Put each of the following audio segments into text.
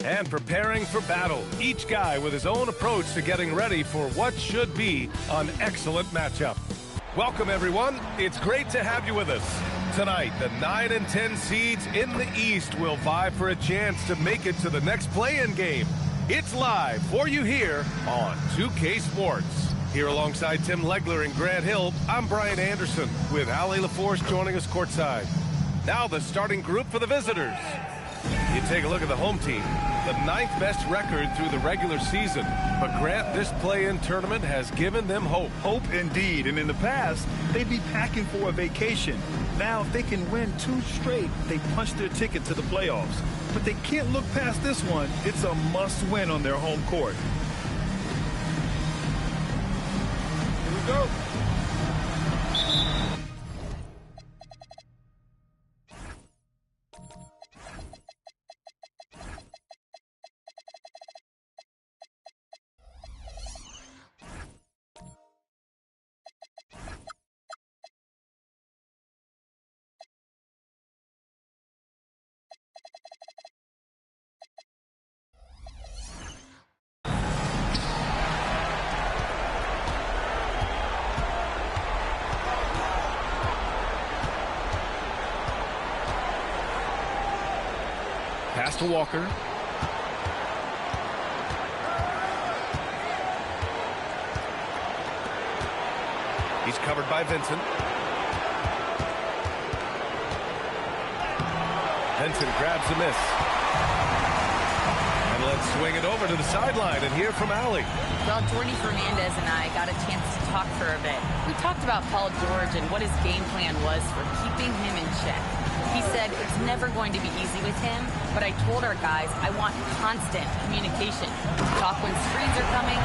And preparing for battle, each guy with his own approach to getting ready for what should be an excellent matchup. Welcome, everyone. It's great to have you with us. Tonight, the 9 and 10 seeds in the East will vie for a chance to make it to the next play-in game. It's live for you here on 2K Sports. Here alongside Tim Legler and Grant Hill, I'm Brian Anderson with Allie LaForce joining us courtside. Now the starting group for the visitors. You take a look at the home team, the 9th best record through the regular season. But Grant, this play-in tournament has given them hope. Hope indeed, and in the past, they'd be packing for a vacation. Now, if they can win 2 straight, they punch their ticket to the playoffs. But they can't look past this one. It's a must-win on their home court. Here we go. Pass to Walker. He's covered by Vincent. Vincent grabs the miss. And let's swing it over to the sideline and hear from Allie. Well, Jordy Fernandez and I got a chance to talk for a bit. We talked about Paul George and what his game plan was for keeping him in check. He said it's never going to be easy with him, but I told our guys I want constant communication. Talk when screens are coming,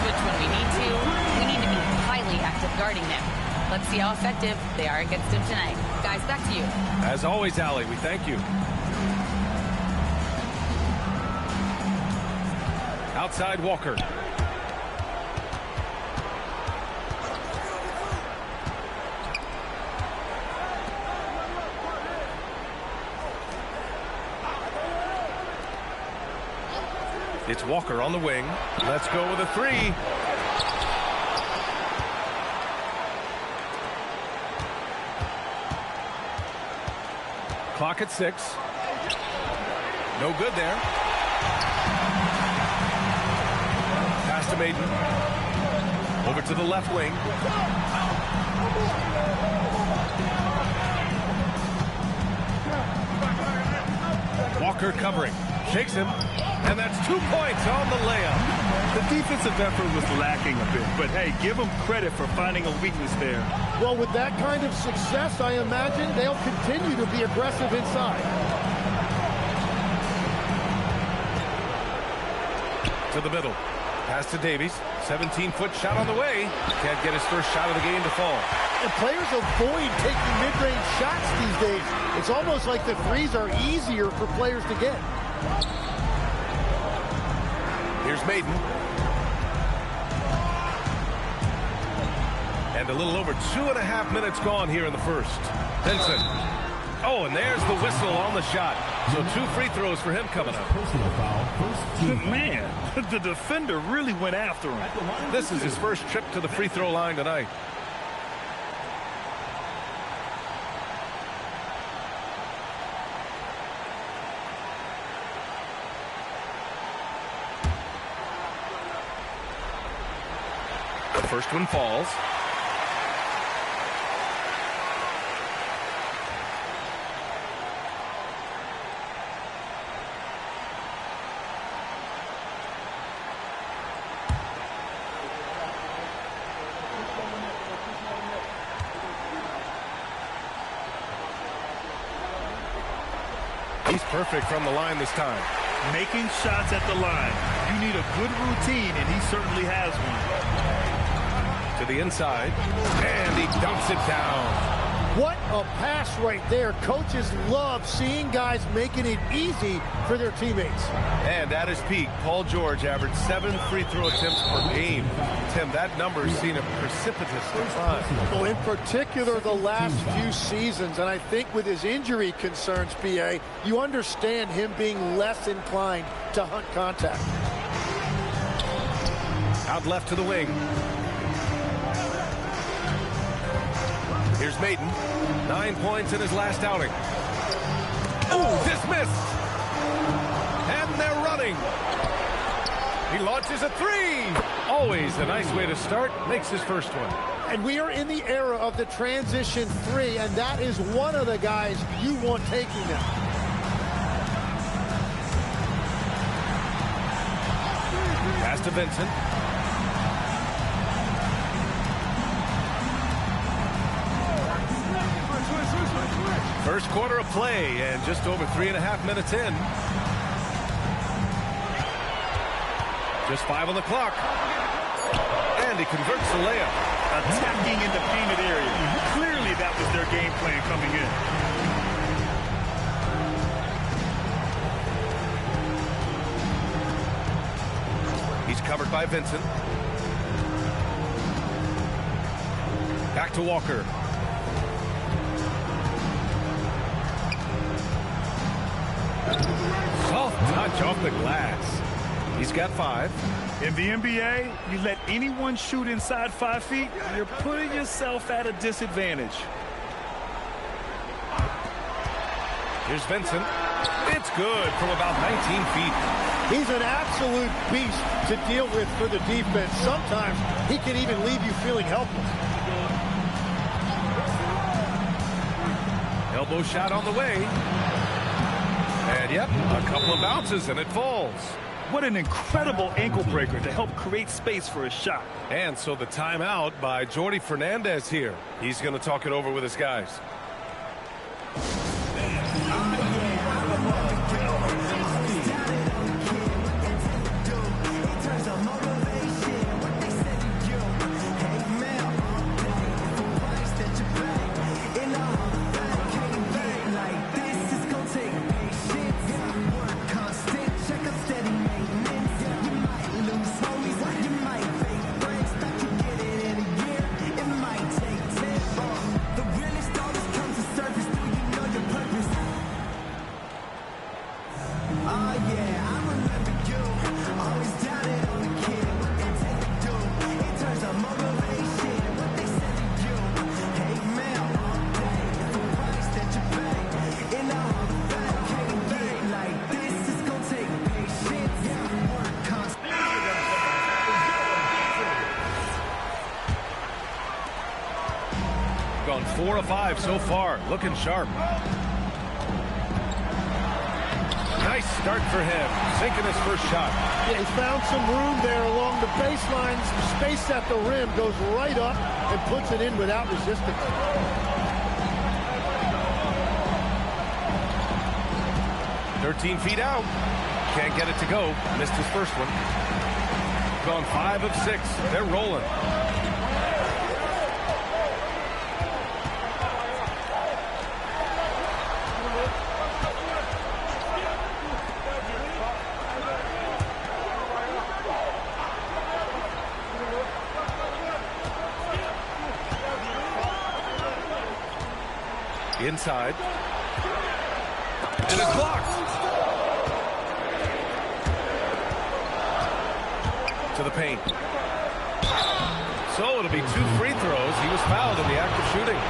switch when we need to. We need to be highly active guarding them. Let's see how effective they are against him tonight. Guys, back to you. As always, Allie, we thank you. Outside Walker. It's Walker on the wing. Let's go with a 3. Clock at 6. No good there. Pass to Maiden. Over to the left wing. Walker covering. Shakes him. And that's 2 points on the layup. The defensive effort was lacking a bit, but hey, give them credit for finding a weakness there. Well, with that kind of success, I imagine they'll continue to be aggressive inside. To the middle. Pass to Davies. 17-foot shot on the way. Can't get his first shot of the game to fall. And players avoid taking mid-range shots these days. It's almost like the threes are easier for players to get. Here's Maiden. And a little over 2.5 minutes gone here in the first. Vincent. Oh, and there's the whistle on the shot. So 2 free throws for him coming up. Man, the defender really went after him. This is his first trip to the free throw line tonight. The first one falls. He's perfect from the line this time. Making shots at the line. You need a good routine, and he certainly has one. To the inside, and he dumps it down. What a pass right there. Coaches love seeing guys making it easy for their teammates. And at his peak, Paul George averaged 7 free throw attempts per game. Tim, that number has seen a precipitous decline. Well, in particular, the last few seasons, and I think with his injury concerns, BA, you understand him being less inclined to hunt contact. Out left to the wing. Here's Maiden. 9 points in his last outing. Ooh, dismissed. And they're running. He launches a three. Always a nice way to start. Makes his first one. And we are in the era of the transition three, and that is one of the guys you want taking them. Pass to Vincent. First quarter of play, and just over 3.5 minutes in. Just 5 on the clock. And he converts the layup. Attacking in the painted area. Clearly that was their game plan coming in. He's covered by Vincent. Back to Walker. Soft touch off the glass. He's got 5. In the NBA, you let anyone shoot inside 5 feet, you're putting yourself at a disadvantage. Here's Vincent. It's good from about 19 feet. He's an absolute beast to deal with for the defense. Sometimes he can even leave you feeling helpless. Elbow shot on the way. And yep, a couple of bounces and it falls. What an incredible ankle breaker to help create space for a shot. And so the timeout by Jordy Fernandez here. He's going to talk it over with his guys. Gone 4 of 5 so far. Looking sharp. Nice start for him. Sinking his first shot. Yeah, he found some room there along the baseline. Space at the rim, goes right up and puts it in without resistance. "13 feet out. Can't get it to go. Missed his first one. Gone 5 of 6. They're rolling. Inside. And it's blocked. To the paint. So it'll be 2 free throws. He was fouled in the act of shooting.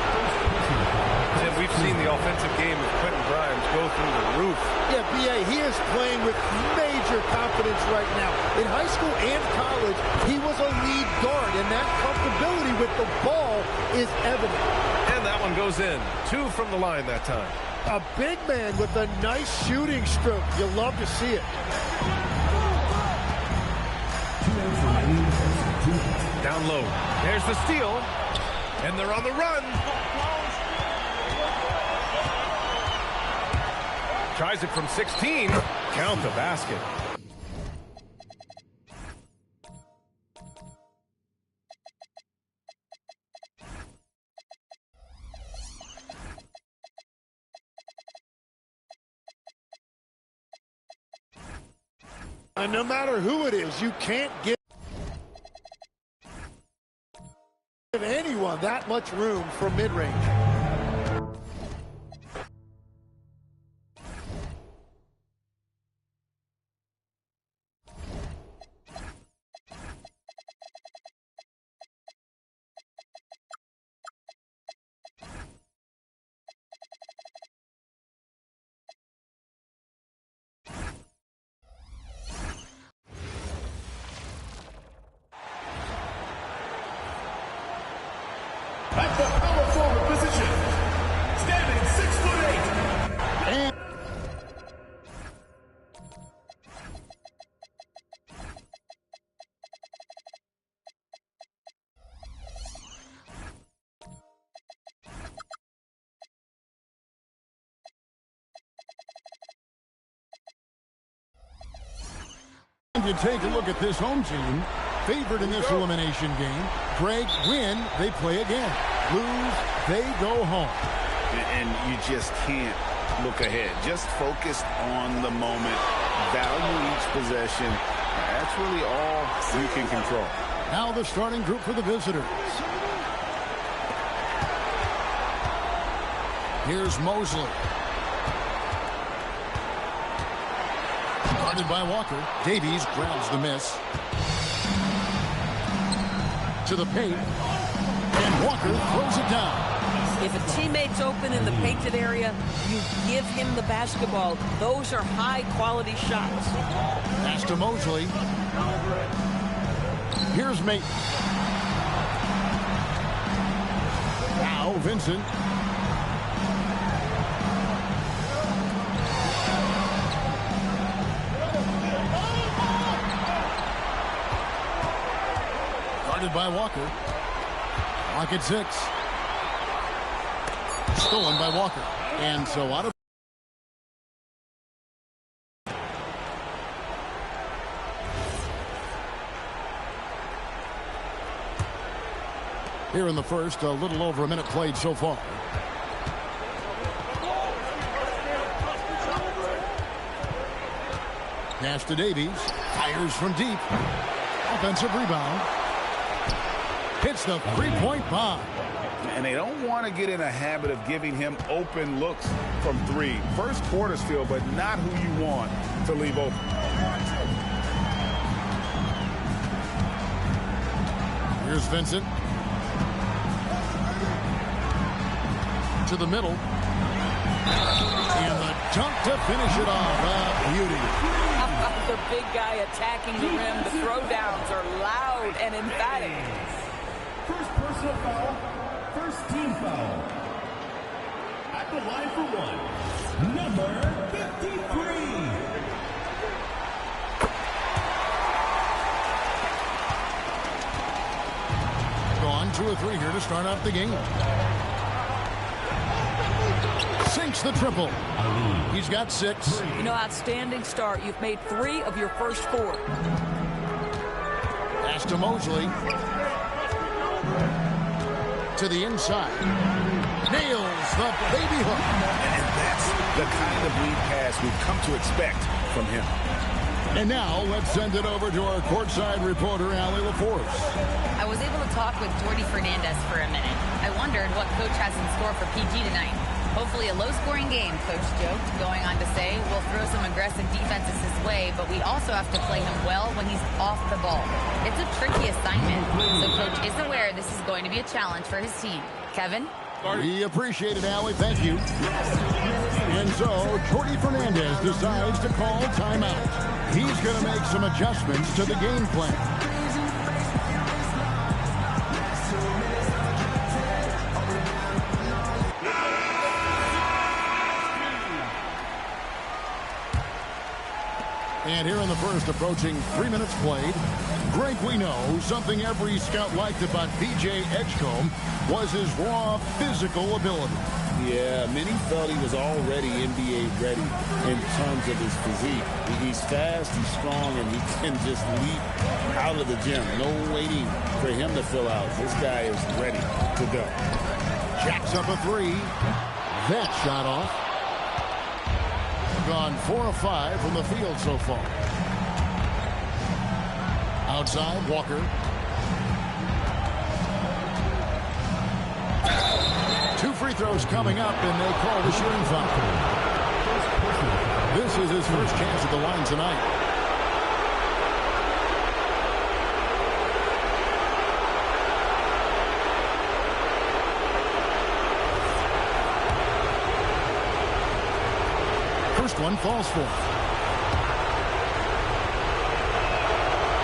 Tim, we've seen the offensive game of Quentin Grimes go through the roof. Yeah, B.A., he is playing with major confidence right now. In high school and college, he was a lead guard, and that comfortability with the ball is evident. And that one goes in. 2 from the line that time. A big man with a nice shooting stroke. You love to see it. Down low. There's the steal. And they're on the run. Tries it from 16. Count the basket. And no matter who it is, you can't give anyone that much room for mid-range. At the power forward position, standing 6'8". And you take a look at this home team, favored in this elimination game. Greg, win, they play again. Lose, they go home. And you just can't look ahead. Just focus on the moment. Value each possession. That's really all you can control. Now the starting group for the visitors. Here's Mosley. Guarded by Walker. Davies grabs the miss. To the paint. And Walker throws it down. If a teammate's open in the painted area, you give him the basketball. Those are high-quality shots. Pass to Mosley. Here's Mate. Now Vincent. Guarded by Walker. Clock at 6. Stolen by Walker. And so out of here in the first, a little over a minute played so far. Pass to Davies. Fires from deep. Offensive rebound. Hits the three-point bomb. And they don't want to get in a habit of giving him open looks from three. First quarter still, but not who you want to leave open. Here's Vincent. To the middle. And the dunk to finish it off. Beauty. The big guy attacking the rim. The throwdowns are loud and emphatic. First personal foul, first team foul. At the line for one, number 53. Gone 2 of 3 here to start out the game. Sinks the triple. He's got 6. You know, outstanding start. You've made 3 of your first 4. Pass to Mosley. To the inside. Nails the baby hook. And that's the kind of lead pass we've come to expect from him. And now let's send it over to our courtside reporter, Allie LaForce. I was able to talk with Jordy Fernandez for a minute. I wondered what Coach has in store for PG tonight. Hopefully a low-scoring game, Coach joked, going on to say, we'll throw some aggressive defenses his way, but we also have to play him well when he's off the ball. It's a tricky assignment, so Coach is aware this is going to be a challenge for his team. Kevin? We appreciate it, Allie. Thank you. And so, Jordy Fernandez decides to call timeout. He's going to make some adjustments to the game plan. And here in the first, approaching 3 minutes played, Greg, we know something every scout liked about B.J. Edgecombe was his raw physical ability. Yeah, many felt he was already NBA ready in terms of his physique. He's fast, he's strong, and he can just leap out of the gym. No waiting for him to fill out. This guy is ready to go. Jacks up a 3. That shot off. Gone 4 of 5 from the field so far. Outside, Walker. Two free throws coming up, and they call the shooting foul. This is his first chance at the line tonight. First one falls for.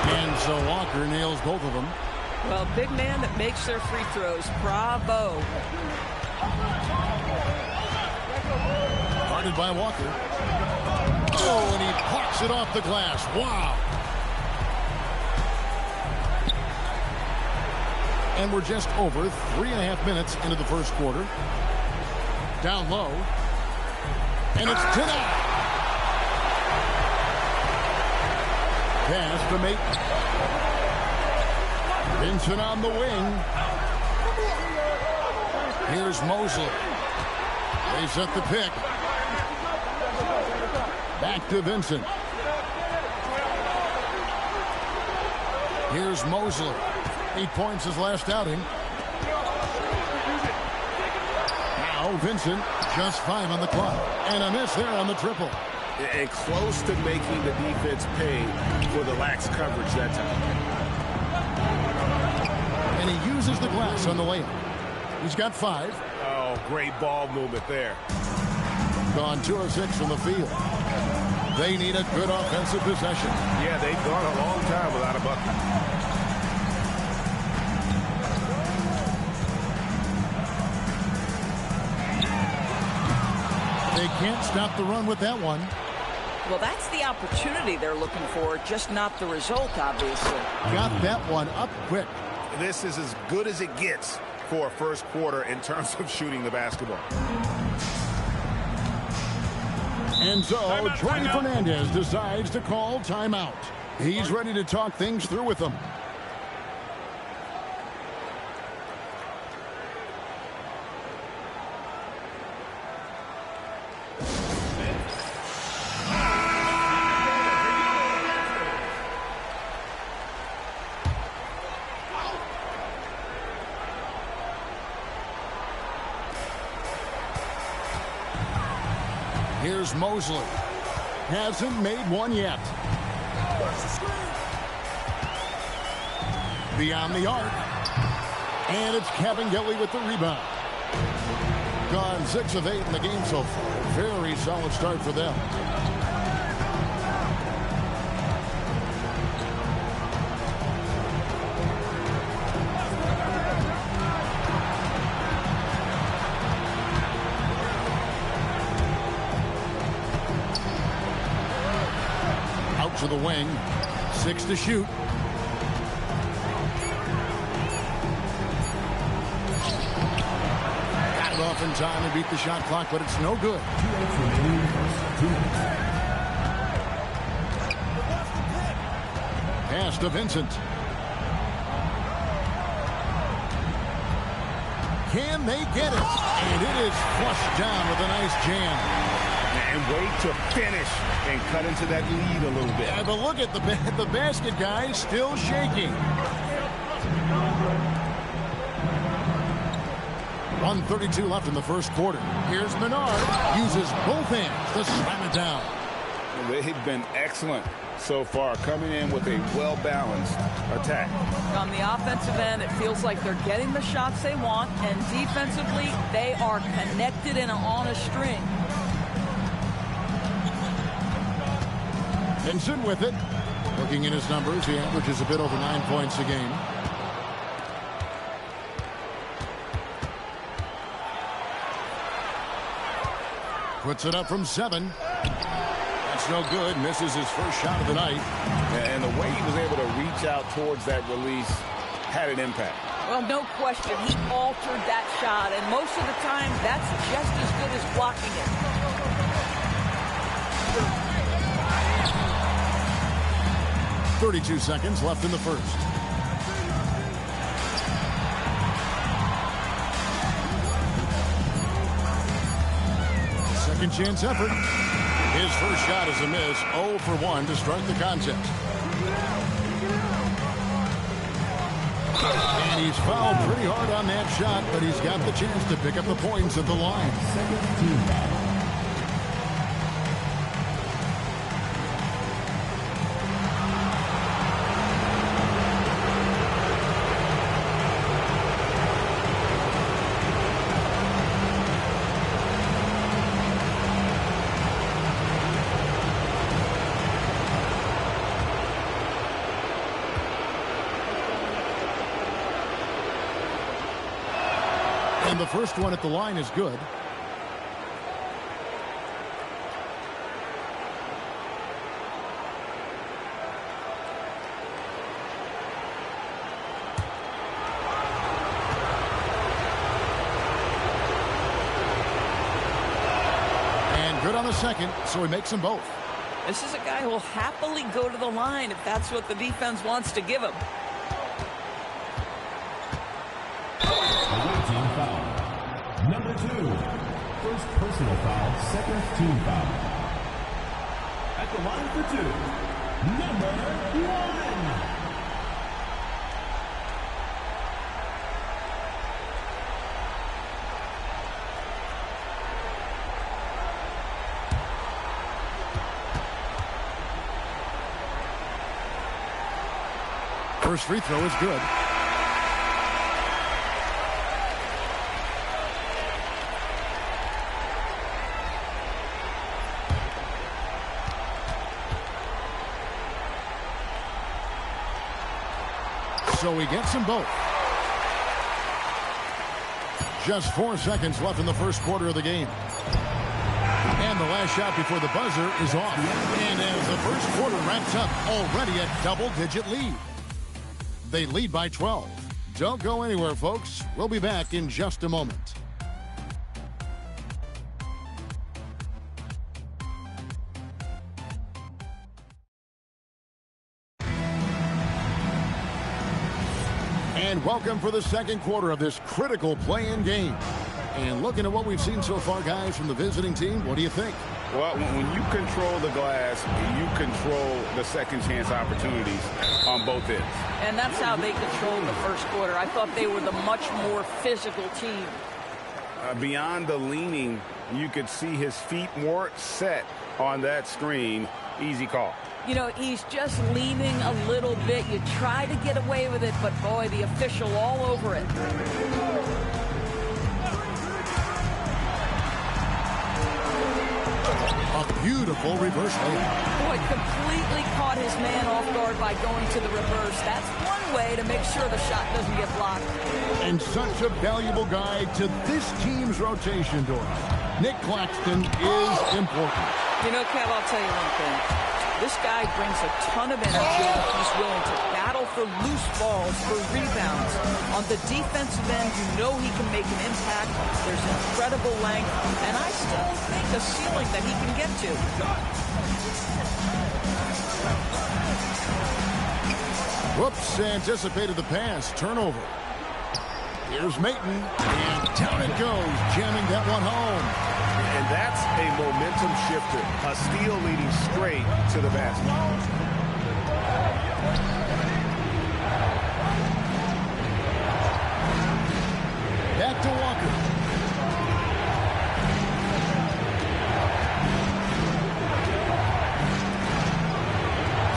And so Walker nails both of them. Well, big man that makes their free throws. Bravo. Guarded by Walker. Oh, and he parks it off the glass. Wow. And we're just over 3.5 minutes into the first quarter. Down low. And it's denied. Pass to make. Vincent on the wing. Here's Mosley. They set the pick. Back to Vincent. Here's Mosley. 8 points his last outing. Now Vincent, just 5 on the clock. And a miss there on the triple. And close to making the defense pay for the lax coverage that time. And he uses the glass on the layup. He's got 5. Oh, great ball movement there. Gone 2 of 6 from the field. They need a good offensive possession. Yeah, they've gone a long time without a bucket. They can't stop the run with that one. Well, that's the opportunity they're looking for, just not the result, obviously. Got that one up quick. This is as good as it gets for a first quarter in terms of shooting the basketball. And so Jorge Fernandez decides to call timeout. He's ready to talk things through with them. Here's Mosley. Hasn't made one yet. Beyond the arc. And it's Kevin Gilly with the rebound. Gone 6 of 8 in the game so far. Very solid start for them. To the wing. 6 to shoot. Got it off in time and beat the shot clock, but it's no good. Pass to Vincent. Can they get it? And it is flushed down with a nice jam. And wait to finish and cut into that lead a little bit. Yeah, but look at the basket, guys, still shaking. 1:32 left in the first quarter. Here's Menard. Uses both hands to slam it down. They've been excellent so far, coming in with a well-balanced attack. On the offensive end, it feels like they're getting the shots they want, and defensively, they are connected and on a string. Vincent with it. Looking at his numbers, he averages a bit over 9 points a game. Puts it up from 7. That's no good. Misses his first shot of the night. And the way he was able to reach out towards that release had an impact. Well, no question. He altered that shot, and most of the time, that's just as good as blocking it. .32 seconds left in the first. Second chance effort. His first shot is a miss. 0 for 1 to start the contest. And he's fouled pretty hard on that shot, but he's got the chance to pick up the points at the line. Second team foul. And the first one at the line is good. And good on the second, so he makes them both. This is a guy who will happily go to the line if that's what the defense wants to give him. Away team foul. Number 2. First personal foul, second team foul. At the line for 2. Number 1. First free throw is good. So he gets them both. Just 4 seconds left in the first quarter of the game. And the last shot before the buzzer is off. And as the first quarter wraps up, already a double-digit lead. They lead by 12. Don't go anywhere, folks. We'll be back in just a moment. And welcome for the second quarter of this critical play-in game. And looking at what we've seen so far, guys, from the visiting team, what do you think? Well, when you control the glass, you control the second chance opportunities on both ends. And that's how they controlled the first quarter. I thought they were the much more physical team. Beyond the leaning, you could see his feet more set on that screen. Easy call. You know, he's just leaning a little bit. You try to get away with it, but boy, the official all over it. A beautiful reverse layup. Boy, completely caught his man off guard by going to the reverse. That's one way to make sure the shot doesn't get blocked. And such a valuable guide to this team's rotation, Dora. Nick Claxton is important. You know, Kev, I'll tell you one thing. This guy brings a ton of energy. He's willing to battle for loose balls, for rebounds. On the defensive end, you know he can make an impact. There's incredible length, and I still think a ceiling that he can get to. Whoops, anticipated the pass. Turnover. Here's Maton, and down it goes, jamming that one home. And that's a momentum shifter. A steal leading straight to the basket. Back to Walker.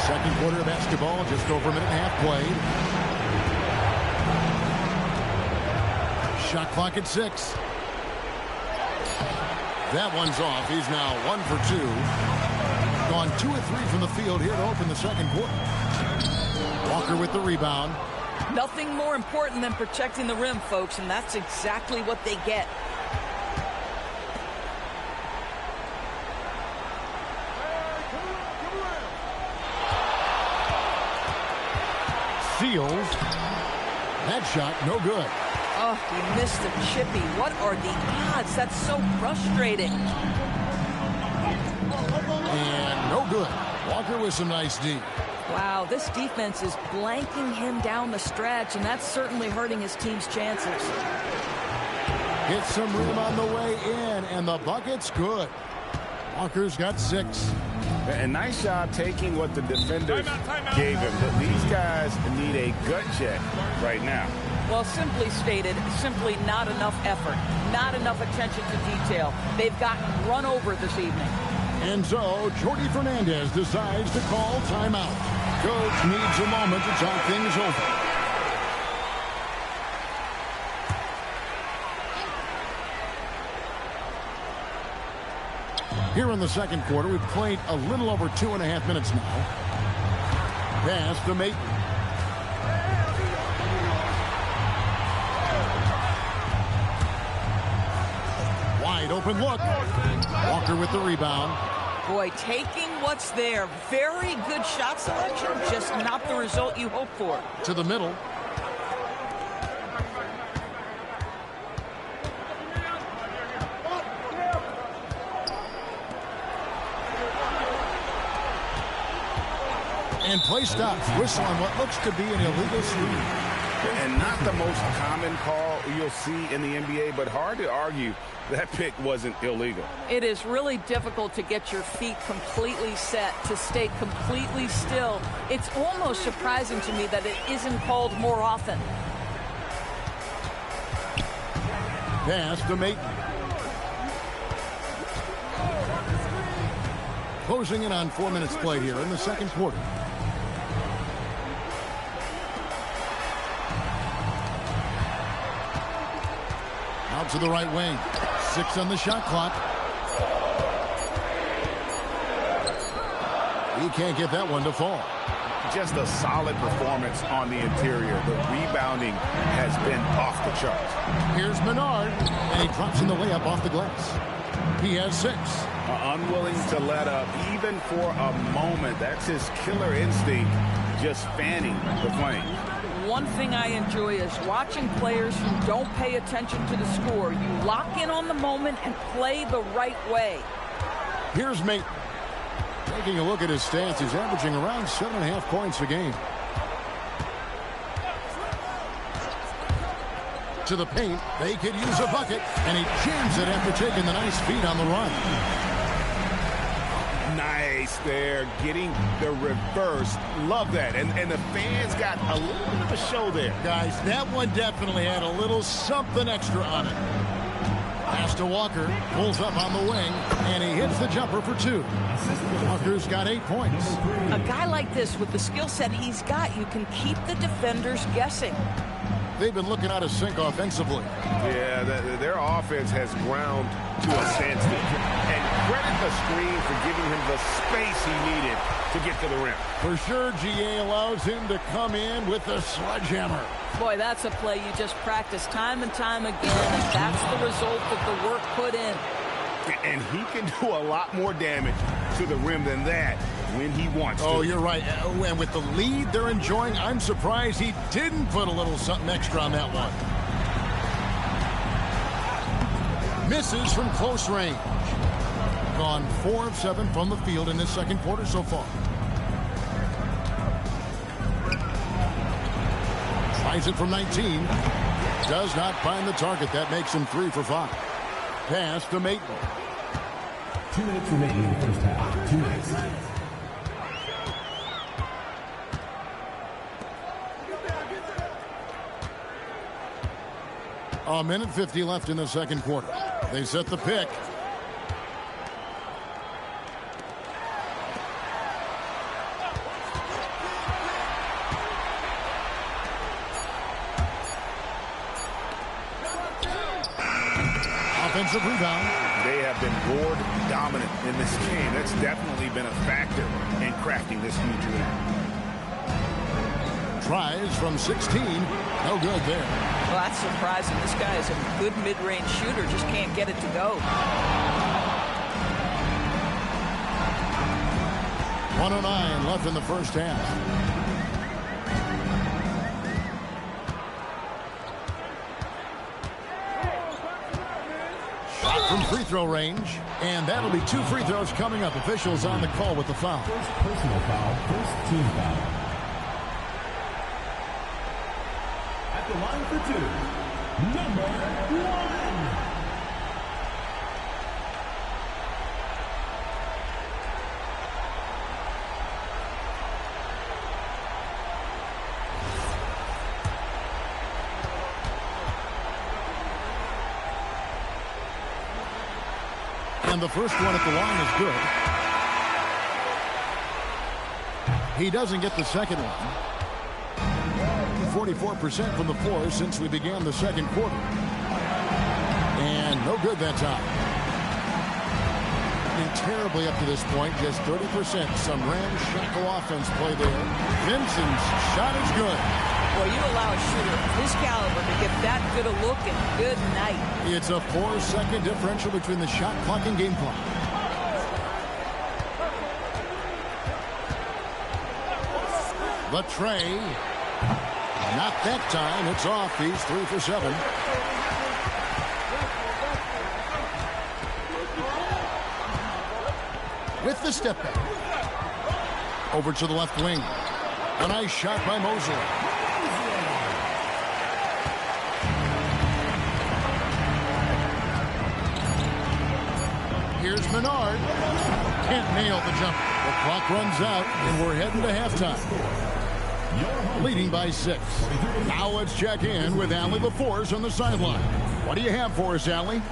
Second quarter of basketball, just over a minute and a half played. Shot clock at 6. That one's off. He's now 1 for 2. Gone 2 of 3 from the field here to open the second quarter. Walker with the rebound. Nothing more important than protecting the rim, folks, and that's exactly what they get. Seals. That shot, no good. Oh, he missed the chippy. What are the odds? That's so frustrating. And no good. Walker with some nice D. Wow, this defense is blanking him down the stretch, and that's certainly hurting his team's chances. Hit some room on the way in, and the bucket's good. Walker's got 6. A nice job taking what the defenders gave him. But these guys need a gut check right now. Well, simply stated, simply not enough effort, not enough attention to detail. They've gotten run over this evening. And so, Jordi Fernandez decides to call timeout. Coach needs a moment to talk things over. Here in the second quarter, we've played a little over 2.5 minutes now. Pass to Maton. Wide open look. Walker with the rebound. Boy, taking what's there. Very good shot selection, just not the result you hope for. To the middle. And play stops. Whistle on what looks to be an illegal screen. And not the most common call you'll see in the NBA, but hard to argue that pick wasn't illegal. It is really difficult to get your feet completely set, to stay completely still. It's almost surprising to me that it isn't called more often. Pass to Maton. Closing in on 4 minutes play here in the second quarter. Out to the right wing. 6 on the shot clock. He can't get that one to fall. Just a solid performance on the interior. The rebounding has been off the charts. Here's Menard, and he drops in the layup off the glass. He has 6. Unwilling to let up, even for a moment. That's his killer instinct, just fanning the flame. One thing I enjoy is watching players who don't pay attention to the score. You lock in on the moment and play the right way. Here's Maton. Taking a look at his stats, he's averaging around 7.5 points a game. To the paint, they could use a bucket, and he jams it after taking the nice feed on the run. Nice there, getting the reverse. Love that. And the fans got a little bit of a show there. Guys, that one definitely had a little something extra on it. Pass to Walker, pulls up on the wing, and he hits the jumper for 2. Walker's got 8 points. A guy like this, with the skill set he's got, you can keep the defenders guessing. They've been looking out of sync offensively. Yeah, their offense has ground to a standstill. And credit the screen for giving him the space he needed to get to the rim. For sure, GA allows him to come in with the sledgehammer. Boy, that's a play you just practice time and time again, and that's the result of the work put in. And he can do a lot more damage to the rim than that when he wants to. Oh, you're right. And with the lead they're enjoying, I'm surprised he didn't put a little something extra on that one. Misses from close range. Gone 4 of 7 from the field in this second quarter so far. Tries it from 19. Does not find the target. That makes him 3 for 5. Pass to Maton. 2 minutes remaining in the first half. 2 minutes. A minute 50 left in the second quarter. They set the pick. Offensive rebound. They have been board dominant in this game. That's definitely been a factor in crafting this huge lead. Tries from 16. No good there. Well, that's surprising. This guy is a good mid-range shooter, just can't get it to go. 1:09 left in the first half. Shot from free throw range, and that'll be 2 free throws coming up. Officials on the call with the foul. First personal foul, first team foul. At the line for 2, number 1. And the first one at the line is good. He doesn't get the second one. 44% from the floor since we began the second quarter. And no good that time. Been terribly up to this point, just 30%. Some ramshackle offense play there. Vincent's shot is good. Well, you allow a shooter of his caliber to get that good a look and good night. It's a 4-second differential between the shot clock and game clock. The tray. Not that time. It's off. He's 3 for 7. With the step back. Over to the left wing. A nice shot by Mosley. Here's Menard. Can't nail the jumper. The clock runs out, and we're heading to halftime. Leading by 6. Now let's check in with Allie LaForce on the sideline. What do you have for us, Allie?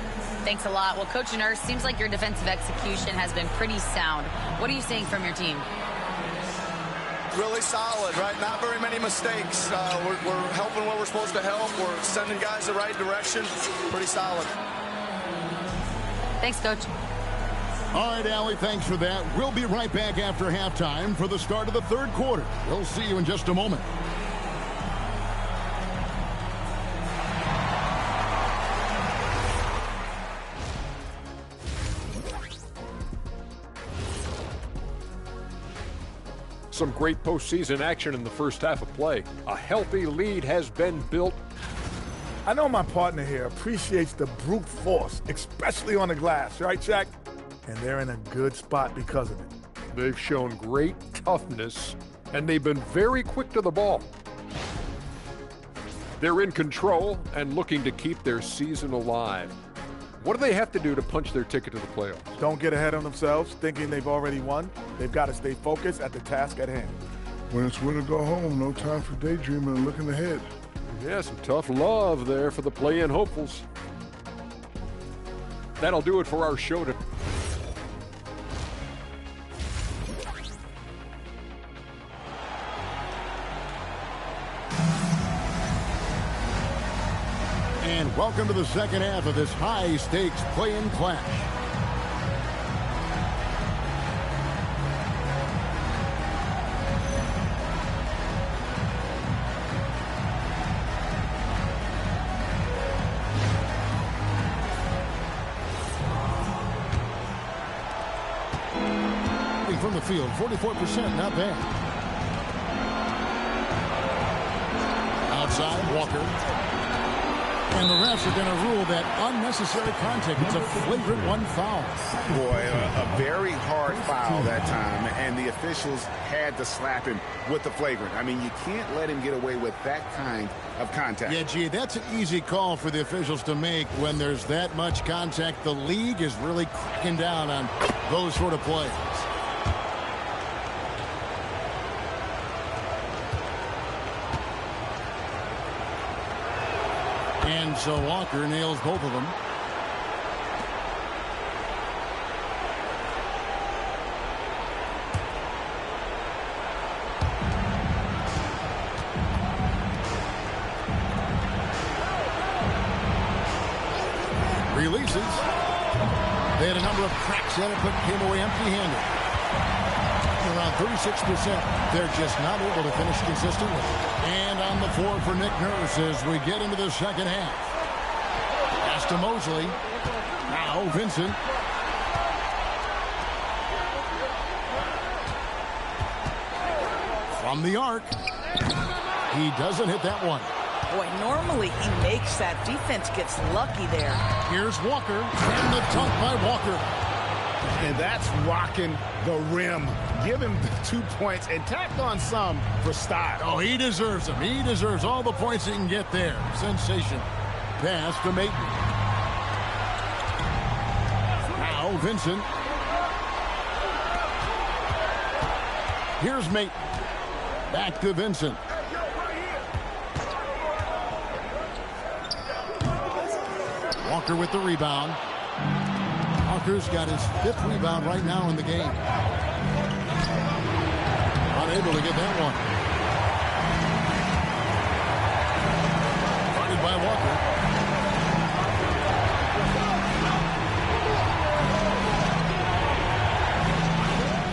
Thanks a lot. Well, Coach Nurse, seems like your defensive execution has been pretty sound. What are you seeing from your team? Really solid, right? Not very many mistakes. We're helping where we're supposed to help. We're sending guys the right direction. Pretty solid. Thanks, Coach. All right, Allie, thanks for that. We'll be right back after halftime for the start of the third quarter. We'll see you in just a moment. Some great postseason action in the first half of play. A healthy lead has been built. I know my partner here appreciates the brute force, especially on the glass, right, Shaq? And they're in a good spot because of it. They've shown great toughness, and they've been very quick to the ball. They're in control and looking to keep their season alive. What do they have to do to punch their ticket to the playoffs? Don't get ahead of themselves thinking they've already won. They've got to stay focused at the task at hand. When it's win or go home, no time for daydreaming and looking ahead. Yeah, some tough love there for the play-in hopefuls. That'll do it for our show today. And welcome to the second half of this high-stakes play-in clash. From the field, 44%, not bad. Outside, Walker. And the refs are going to rule that unnecessary contact. It's a flagrant 1 foul. Boy, a very hard foul that time, and the officials had to slap him with the flagrant. I mean, you can't let him get away with that kind of contact. Yeah, gee, that's an easy call for the officials to make when there's that much contact. The league is really cracking down on those sort of plays. And so Walker nails both of them. Releases. They had a number of cracks at it, but came away empty-handed. Around 36%. They're just not able to finish consistently. And on the floor for Nick Nurse as we get into the second half. Pass to Mosley. Now Vincent. From the arc. He doesn't hit that one. Boy, normally he makes that. Defense gets lucky there. Here's Walker. And the dunk by Walker. And that's rocking the rim. Give him 2 points and tack on some for style. Oh, he deserves them. He deserves all the points he can get there. Sensation. Pass to Maton. Now Vincent. Here's Maton. Back to Vincent. Walker with the rebound. Walker's got his 5th rebound right now in the game. Unable to get that one. Guarded by Walker.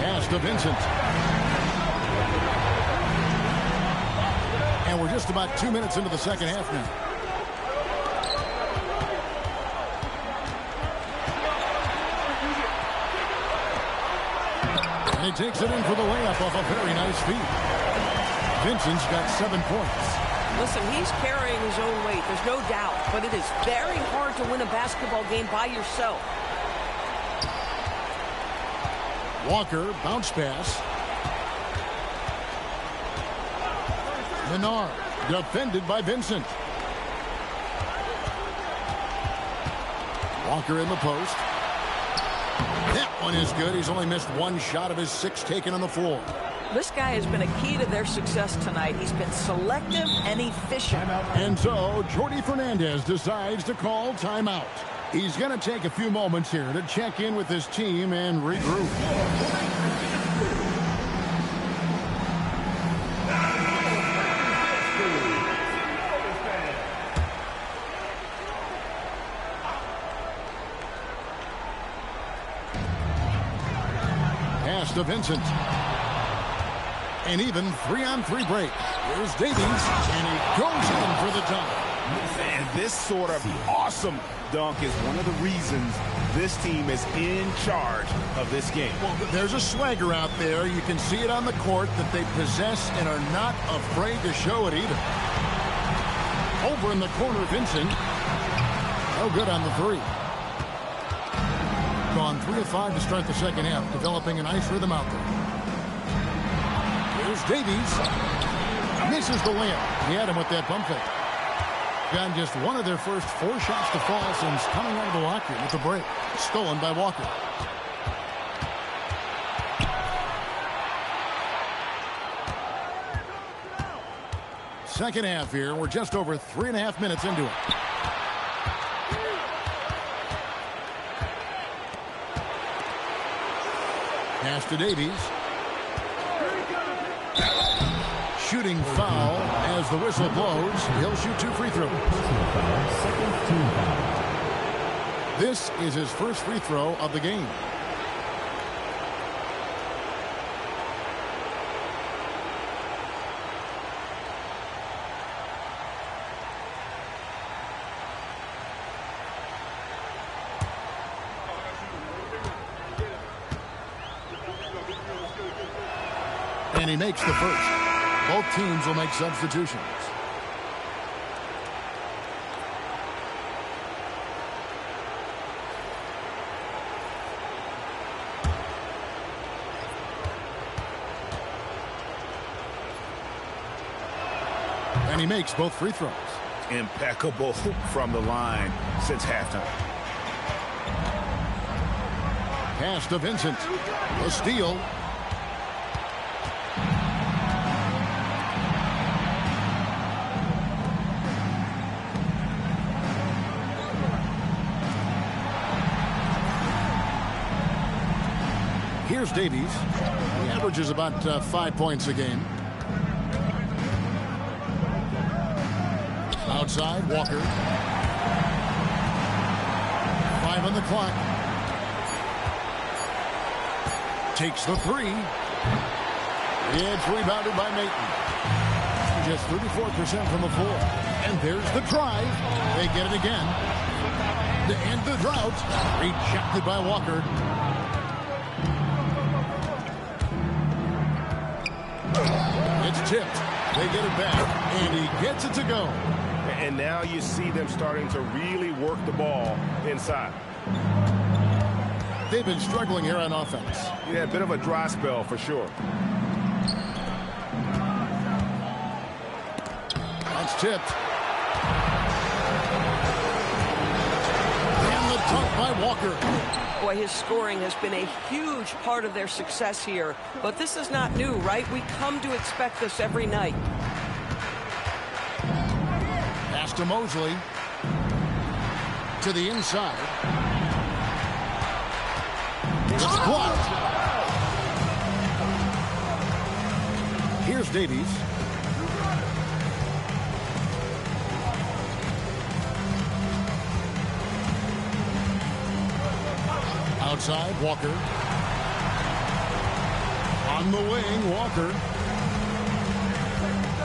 Pass to Vincent. And we're just about 2 minutes into the second half now. And he takes it in for the layup off a very nice feed. Vincent's got 7 points. Listen, he's carrying his own weight, there's no doubt, but it is very hard to win a basketball game by yourself. Walker, bounce pass. Menard, defended by Vincent. Walker in the post. That one is good. He's only missed 1 shot of his 6 taken on the floor. This guy has been a key to their success tonight. He's been selective and efficient. And so, Jordi Fernandez decides to call timeout. He's going to take a few moments here to check in with his team and regroup. Pass to Vincent. An even 3-on-3 break. Here's Davies, and he goes in for the dunk. And this sort of awesome dunk is one of the reasons this team is in charge of this game. Well, there's a swagger out there. You can see it on the court that they possess and are not afraid to show it either. Over in the corner, Vincent. No good on the 3. Gone 3 of 5 to start the second half, developing a nice rhythm out there. Here's Davies. Misses the layup. He had him with that pump fake. Gotten just one of their first 4 shots to fall since coming out of the locker room with the break. Stolen by Walker. Second half here. We're just over 3.5 minutes into it. Pass to Davies. Shooting foul as the whistle blows. He'll shoot 2 free throws. This is his first free throw of the game. And he makes the first. Both teams will make substitutions. And he makes both free throws. Impeccable from the line since halftime. Pass to Vincent. A steal. Here's Davies. He averages about 5 points a game. Outside, Walker. 5 on the clock. Takes the 3. It's rebounded by Maton. Just 34% from the floor. And there's the drive. They get it again. To end the drought. Rejected by Walker. It's tipped. They get it back. And he gets it to go. And now you see them starting to really work the ball inside. They've been struggling here on offense. Yeah, a bit of a dry spell for sure. That's tipped. And the dunk by Walker. Boy, his scoring has been a huge part of their success here. But this is not new, right? We come to expect this every night. Pass to Mosley. To the inside. It's blocked. Here's Davies. Outside, Walker. On the wing, Walker.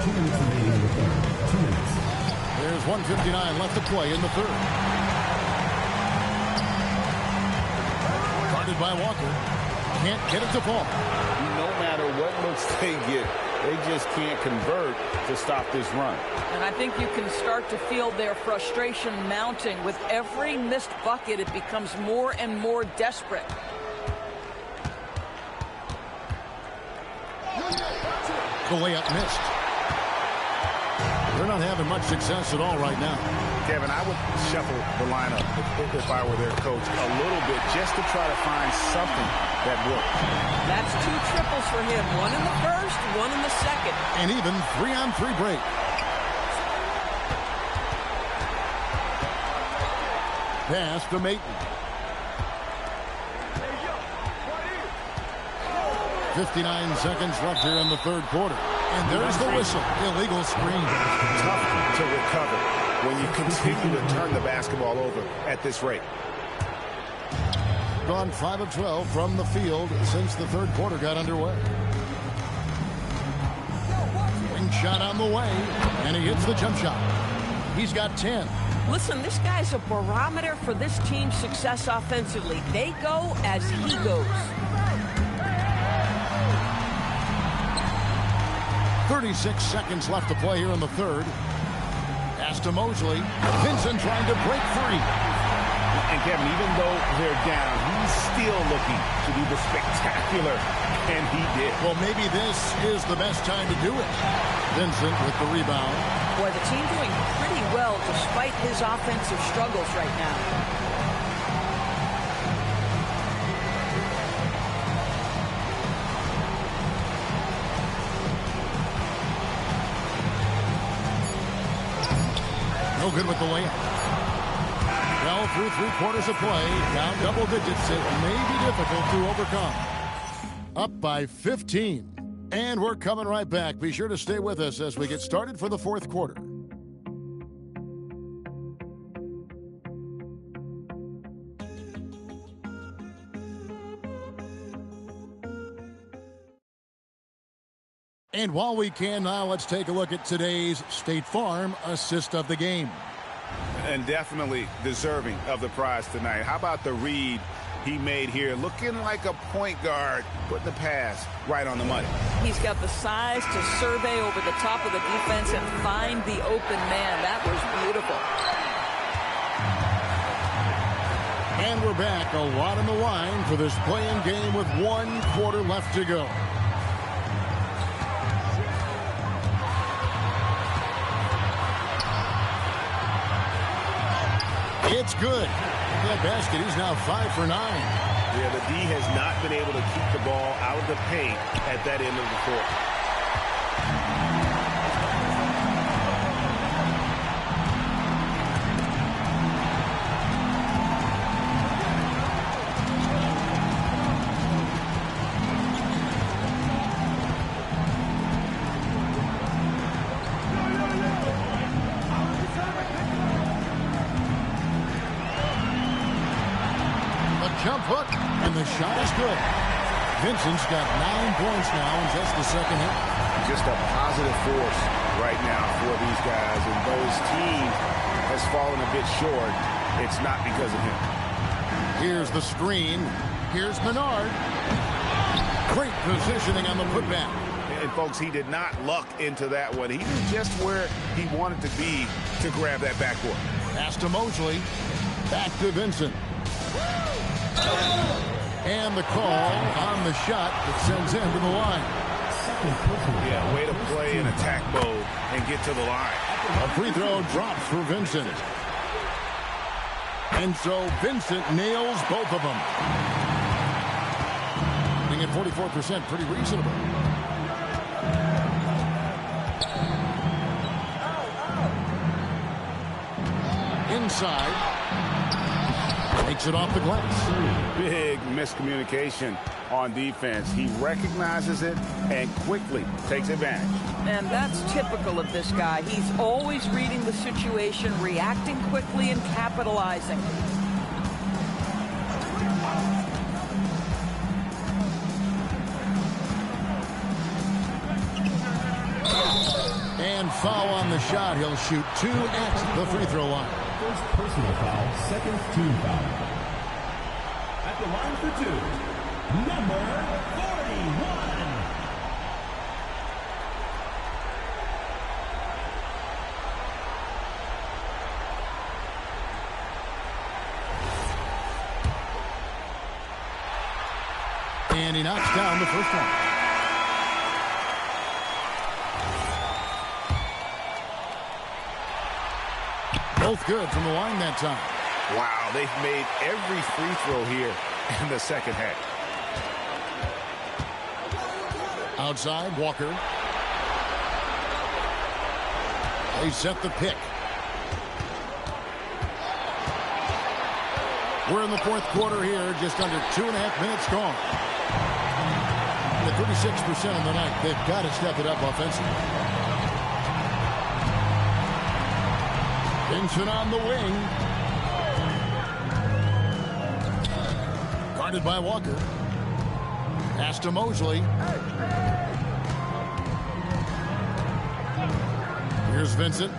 2 minutes remaining in the third. 2 minutes. There's 1:59 left to play in the third. Guarded by Walker. Can't get it to fall. No matter what looks they get, they just can't convert to stop this run. And I think you can start to feel their frustration mounting. With every missed bucket, it becomes more and more desperate. The layup missed. They're not having much success at all right now. Kevin, I would shuffle the lineup if I were their coach a little bit just to try to find something that works. That's 2 triples for him. 1 in the first, 1 in the second. And even 3-on-3 break. Pass to Maton. 59 seconds left here in the third quarter. And there's the whistle. Illegal screen. Tough to recover when you continue to turn the basketball over at this rate. Gone 5 of 12 from the field since the third quarter got underway. Wing shot on the way, and he hits the jump shot. He's got 10. Listen, this guy's a barometer for this team's success offensively. They go as he goes. 36 seconds left to play here in the third. Pass to Mosley. Vincent trying to break free. And Kevin, even though they're down, he's still looking to do the spectacular, and he did. Well, maybe this is the best time to do it. Vincent with the rebound. Boy, the team doing pretty well despite his offensive struggles right now. No good with the layup. Well, through 3 quarters of play, down double digits, it may be difficult to overcome. Up by 15. And we're coming right back. Be sure to stay with us as we get started for the fourth quarter. And while we can now, let's take a look at today's State Farm assist of the game. And definitely deserving of the prize tonight. How about the read he made here? Looking like a point guard, putting the pass right on the money. He's got the size to survey over the top of the defense and find the open man. That was beautiful. And we're back. A lot on the line for this play-in game with 1 quarter left to go. It's good. That basket, he's now 5 for 9. Yeah, the D has not been able to keep the ball out of the paint at that end of the court. Jump hook, and the shot is good. Vincent's got 9 points now in just the second half. Just a positive force right now for these guys, and though his team has fallen a bit short, it's not because of him. Here's the screen. Here's Menard. Great positioning on the putback. And folks, he did not luck into that one. He knew just where he wanted to be to grab that backboard. Pass to Mosley. Back to Vincent. And the call on the shot that sends him to the line. Yeah, way to play in attack mode and get to the line. A free throw drops for Vincent. And so Vincent nails both of them. Being at 44%, pretty reasonable. Inside. Takes it off the glass. Big miscommunication on defense. He recognizes it and quickly takes advantage. And that's typical of this guy. He's always reading the situation, reacting quickly, and capitalizing. And foul on the shot. He'll shoot 2 at the free throw line. First personal foul, second team foul. At the line for 2, number 41. And he knocks down the first one. Both good from the line that time. Wow, they've made every free throw here in the second half. Outside, Walker. They set the pick. We're in the fourth quarter here, just under 2.5 minutes gone. At 36% on the night, they've got to step it up offensively. Vincent on the wing. Guarded by Walker. Pass to Mosley. Here's Vincent.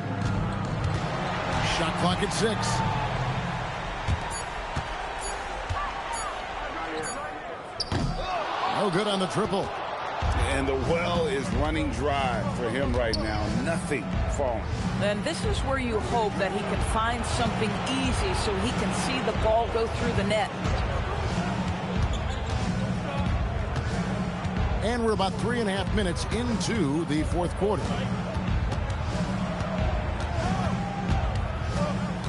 Shot clock at 6. No good on the triple. And the well is running dry for him right now. Nothing falling. And this is where you hope that he can find something easy so he can see the ball go through the net. And we're about 3.5 minutes into the fourth quarter.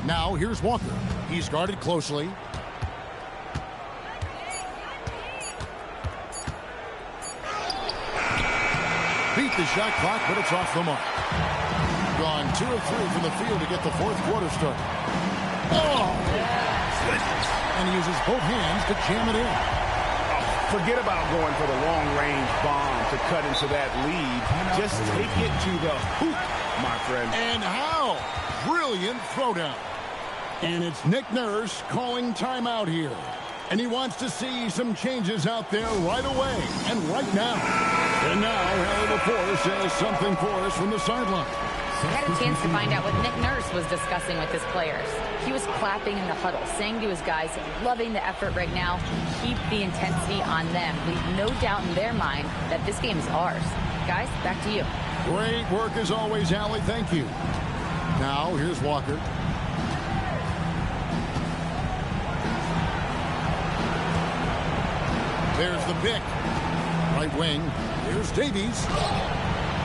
Now here's Walker. He's guarded closely. Beat the shot clock, but it's off the mark. Gone 2 of 3 from the field to get the fourth quarter started. Oh! And he uses both hands to jam it in. Forget about going for the long-range bomb to cut into that lead. Just take it to the hoop, my friend. And how? Brilliant throwdown. And it's Nick Nurse calling timeout here. And he wants to see some changes out there right away and right now. And now, Hell Force has something for us from the sideline. We had a chance to find out what Nick Nurse was discussing with his players. He was clapping in the huddle, saying to his guys, loving the effort right now, keep the intensity on them. Leave no doubt in their mind that this game is ours. Guys, back to you. Great work as always, Allie. Thank you. Now, here's Walker. There's the pick. Right wing. Here's Davies.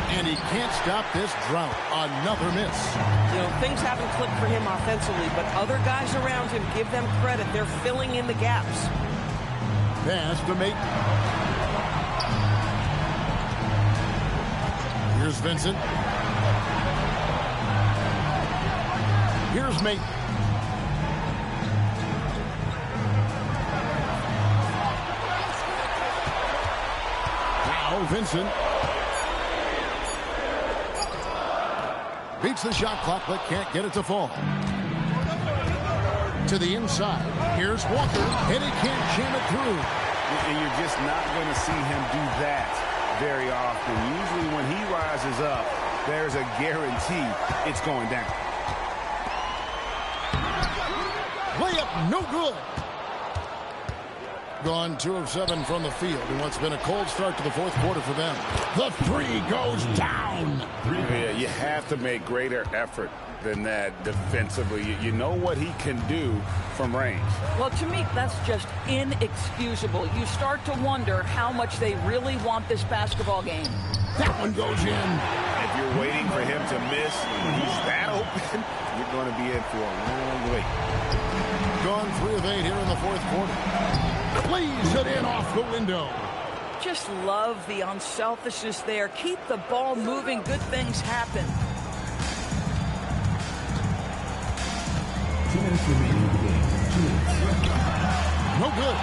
And he can't stop this drought. Another miss. You know, things haven't clicked for him offensively, but other guys around him, give them credit. They're filling in the gaps. Pass to Mate. Here's Vincent. Here's Mate. Now Vincent. Beats the shot clock, but can't get it to fall. To the inside. Here's Walker, and he can't jam it through. And you're just not going to see him do that very often. Usually when he rises up, there's a guarantee it's going down. Layup, no good. Gone 2 of 7 from the field in what's been a cold start to the fourth quarter for them. The three goes down. Yeah, you have to make greater effort than that defensively. You know what he can do from range. Well, to me, that's just inexcusable. You start to wonder how much they really want this basketball game. That one goes in. If you're waiting for him to miss when he's that open, you're going to be in for a long wait. Gone 3 of 8 here in the fourth quarter. Plays it in off the window. Just love the unselfishness there. Keep the ball moving. Good things happen. 2 minutes remaining in the game. 2 minutes. no good.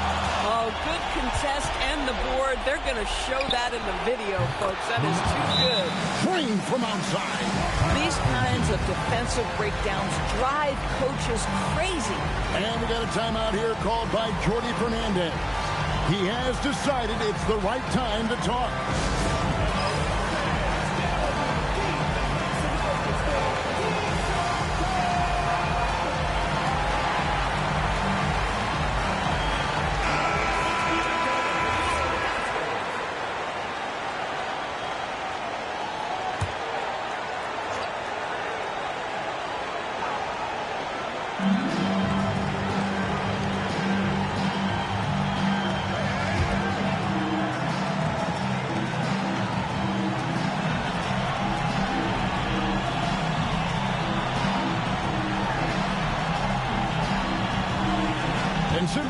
Oh, good contest and the board. They're going to show that in the video, folks. That is too good. Drained from outside. These kinds of defensive breakdowns drive coaches crazy. And we got a timeout here called by Jordi Fernandez. He has decided it's the right time to talk.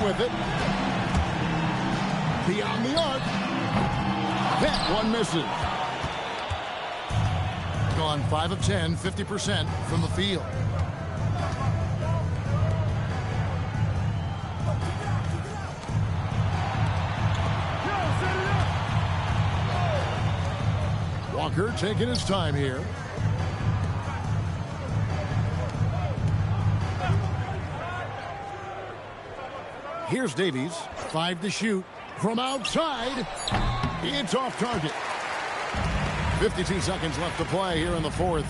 With it. Beyond the arc. That one misses. Gone 5 of 10, 50% from the field. Walker taking his time here. Here's Davies. 5 to shoot. From outside. It's off target. 52 seconds left to play here in the fourth.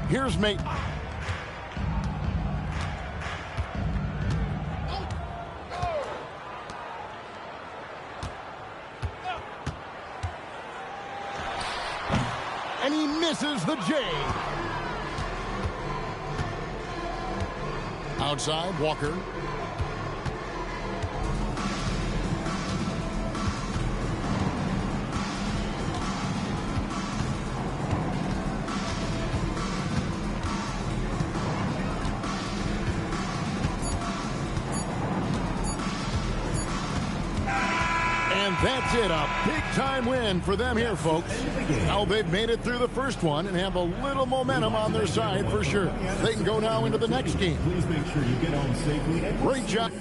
Here's Mate. And he misses the J. Outside, Walker. And that's it, a big-time win for them here, folks. Now they've made it through the first one and have a little momentum on their side for sure. They can go now into the next game. Please make sure you get home safely. Great job.